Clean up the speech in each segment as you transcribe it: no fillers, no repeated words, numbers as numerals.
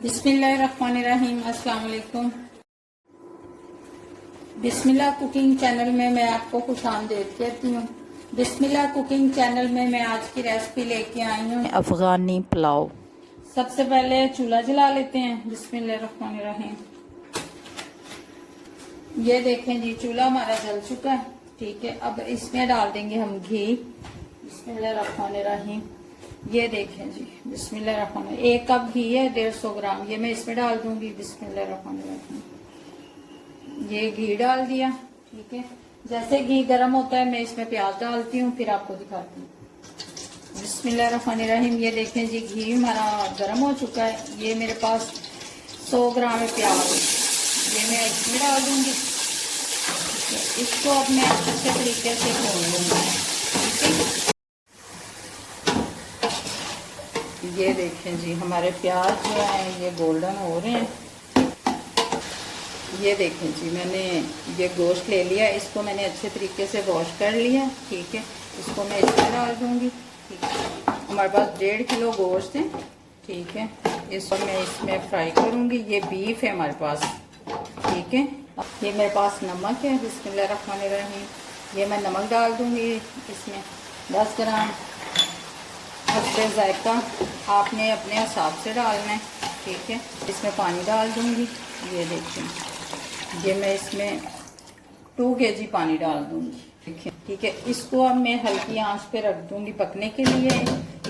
बिस्मिल्लाहिर्रहमानिर्रहीम। अस्सलाम वालेकुम। बिस्मिल्लाह कुकिंग चैनल में मैं आपको खुशामदीद कहती हूँ। बिस्मिल्लाह कुकिंग चैनल में मैं आज की रेसिपी लेके आई हूँ अफगानी पुलाव। सबसे पहले चूल्हा जला लेते हैं। बिस्मिल्लाहिर्रहमानिर्रहीम। ये देखें जी, चूल्हा हमारा जल चुका है। ठीक है, अब इसमें डाल देंगे हम घी। बिस्मिल्लाहिर्रहमानिर्रहीम। ये देखें जी, बिस्मिल्लाहिर्रहमानिर्रहीम। 1 कप घी है, 150 ग्राम, ये मैं इसमें डाल दूंगी। बिस्मिल्लाहिर्रहमानिर्रहीम। ये घी डाल दिया। ठीक है, जैसे घी गर्म होता है मैं इसमें प्याज डालती हूँ, फिर आपको दिखाती हूँ। बिस्मिल्लाहिर्रहमानिर्रहीम। ये देखें जी, घी हमारा गर्म हो चुका है। ये मेरे पास 100 ग्राम है प्याज, ये मैं इसमें डाल दूंगी। इसको अब मैं अच्छे तरीके से भून लूंगी। ठीक है, ये देखें जी, हमारे प्याज जो है ये गोल्डन हो रहे हैं। ये देखें जी, मैंने ये गोश्त ले लिया, इसको मैंने अच्छे तरीके से वॉश कर लिया। ठीक है, इसको मैं इसमें डाल दूंगी। ठीक है, हमारे पास 1.5 किलो गोश्त है। ठीक है, इसको मैं इसमें फ्राई करूंगी। ये बीफ है हमारे पास। ठीक है, ये मेरे पास नमक है। बिस्मिल्लाहिर्रहमानिर्रहीम। ये मैं नमक डाल दूंगी इसमें 10 ग्राम। हस्बे जायका आपने अपने हिसाब से डालना है। ठीक है, इसमें पानी डाल दूंगी। ये देखिए, ये मैं इसमें 2 kg पानी डाल दूंगी। देखिए, ठीक है, इसको अब मैं हल्की आंच पे रख दूंगी पकने के लिए।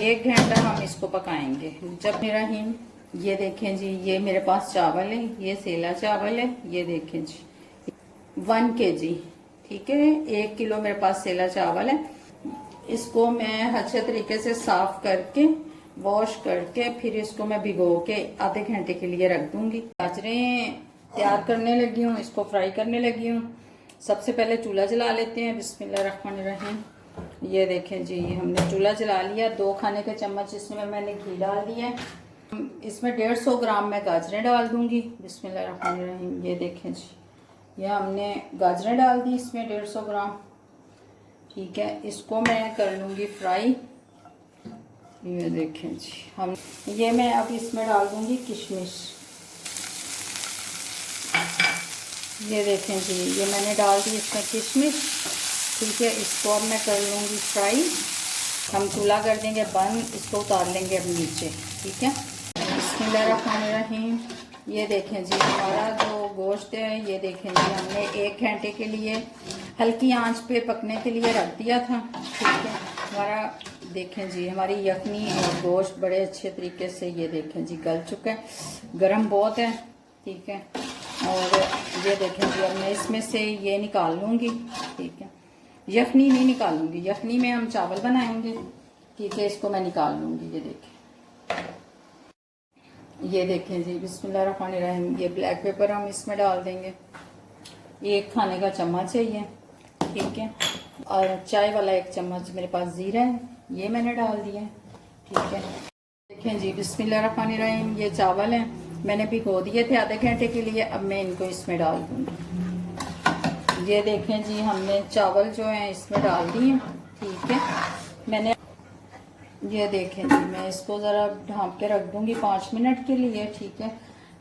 1 घंटा हम इसको पकाएंगे। जब मेरा हिम, ये देखें जी, ये मेरे पास चावल है, ये सेला चावल है। ये देखें जी, 1 kg। ठीक है, 1 किलो मेरे पास सेला चावल है। इसको मैं अच्छे तरीके से साफ करके वॉश करके फिर इसको मैं भिगो के आधे घंटे के लिए रख दूंगी। गाजरें तैयार करने लगी हूँ, इसको फ्राई करने लगी हूँ। सबसे पहले चूल्हा जला लेते हैं। बिस्मिल्लाहिर्रहमानिर्रहीम। ये देखें जी, हमने चूल्हा जला लिया। 2 खाने के चम्मच इसमें मैंने घी डाल दिया है। इसमें 150 ग्राम मैं गाजरें डाल दूंगी। बिस्मिल्लाहिर्रहमानिर्रहीम। ये देखें जी, ये हमने गाजरें डाल दी इसमें 150 ग्राम। ठीक है, इसको मैं कर लूँगी फ्राई। ये देखें जी, हम ये मैं अब इसमें डाल दूँगी किशमिश। ये देखें जी, ये मैंने डाल दी इसमें किशमिश। ठीक है, इसको अब मैं कर लूँगी फ्राई। हम चूल्हा कर देंगे बंद, इसको उतार लेंगे अब नीचे। ठीक है, बिस्मिल्लाहिर्रहमानिर्रहीम। ये देखें जी, हमारा जो गोश्त है, ये देखें जी, हमने 1 घंटे के लिए हल्की आंच पे पकने के लिए रख दिया था। ठीक है, हमारा देखें जी, हमारी यखनी और गोश्त बड़े अच्छे तरीके से, ये देखें जी, गल चुका है। गरम बहुत है। ठीक है, और ये देखें जी, अब मैं इसमें से ये निकाल लूँगी। ठीक है, यखनी नहीं निकालूंगी, यखनी में हम चावल बनाएंगे। ठीक है, इसको मैं निकाल लूँगी। ये देखें, ये देखें जी, बिस्मिल्लाहिर्रहमानिर्रहीम। ये ब्लैक पेपर हम इसमें डाल देंगे, 1 खाने का चम्मच है ये। ठीक है, और चाय वाला 1 चम्मच मेरे पास जीरा है, ये मैंने डाल दिया है। ठीक है, देखें जी, बिस्मिल्लाहिर्रहमानिर्रहीम। ये चावल हैं, मैंने भिगो दिए थे आधे घंटे के लिए। अब मैं इनको इसमें डाल दूँगी। ये देखें जी, हमने चावल जो हैं इसमें डाल दिए। ठीक है, मैंने ये देखें जी, मैं इसको ज़रा ढाँप के रख दूँगी 5 मिनट के लिए। ठीक है,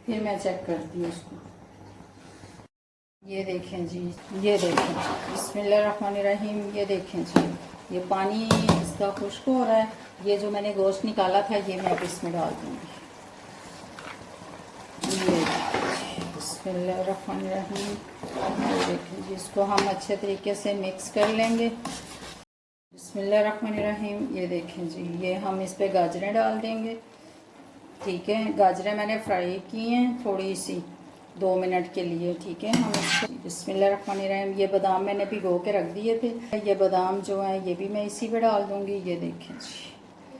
फिर मैं चेक करती हूँ इसको। ये देखें जी, ये देखें, बिस्मिल्लाहिर्रहमानिर्रहीम। ये देखें जी, ये पानी इसका खुश्क हो रहा है। ये जो मैंने गोश्त निकाला था, ये मैं अब इसमें डाल दूँगी। ये बिस्मिल्लाहिर्रहमानिर्रहीम। ये देखें जी, इसको हम अच्छे तरीके से मिक्स कर लेंगे। बिस्मिल्लाहिर्रहमानिर्रहीम। ये देखें जी, ये हम इस पे गाजरें डाल देंगे। ठीक है, गाजरें मैंने फ्राई की हैं थोड़ी सी 2 मिनट के लिए। ठीक है, हम इसको बिस्मिल्लाहिर्रहमानिर्रहीम। ये बादाम मैंने भिगो के रख दिए थे, ये बादाम जो है ये भी मैं इसी पे डाल दूँगी। ये देखें जी,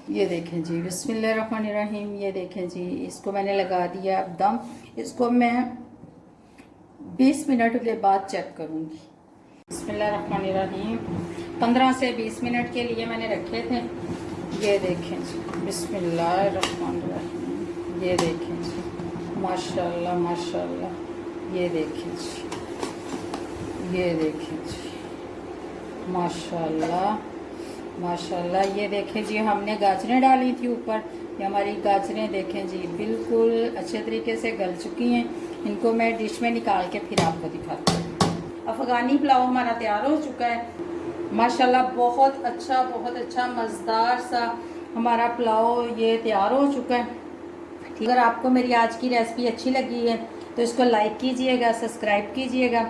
ये देखें जी, बिस्मिल्लाहिर्रहमानिर्रहीम। ये देखें जी, इसको मैंने लगा दिया अब दम। इसको मैं 20 मिनट के बाद चेक करूँगी। बिस्मिल्लाहिर्रहमानिर्रहीम। 15 से 20 मिनट के लिए मैंने रखे थे। ये देखें जी, बिस्मिल्लाहिर्रहमानिर्रहीम। ये देखें जी, माशाल्लाह माशाल्लाह। ये देखें जी, ये देखें जी, माशाल्लाह माशाल्लाह। ये देखें जी, हमने गाजरें डाली थी ऊपर, ये हमारी गाजरें देखें जी बिल्कुल अच्छे तरीके से गल चुकी हैं। इनको मैं डिश में निकाल के फिर आपको दिखाती हूँ। अफ़गानी पुलाव हमारा तैयार हो चुका है माशाल्लाह। बहुत अच्छा मज़ेदार सा हमारा पुलाव ये तैयार हो चुका है। अगर आपको मेरी आज की रेसिपी अच्छी लगी है तो इसको लाइक कीजिएगा, सब्सक्राइब कीजिएगा,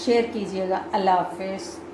शेयर कीजिएगा। अल्लाह हाफ़िज़।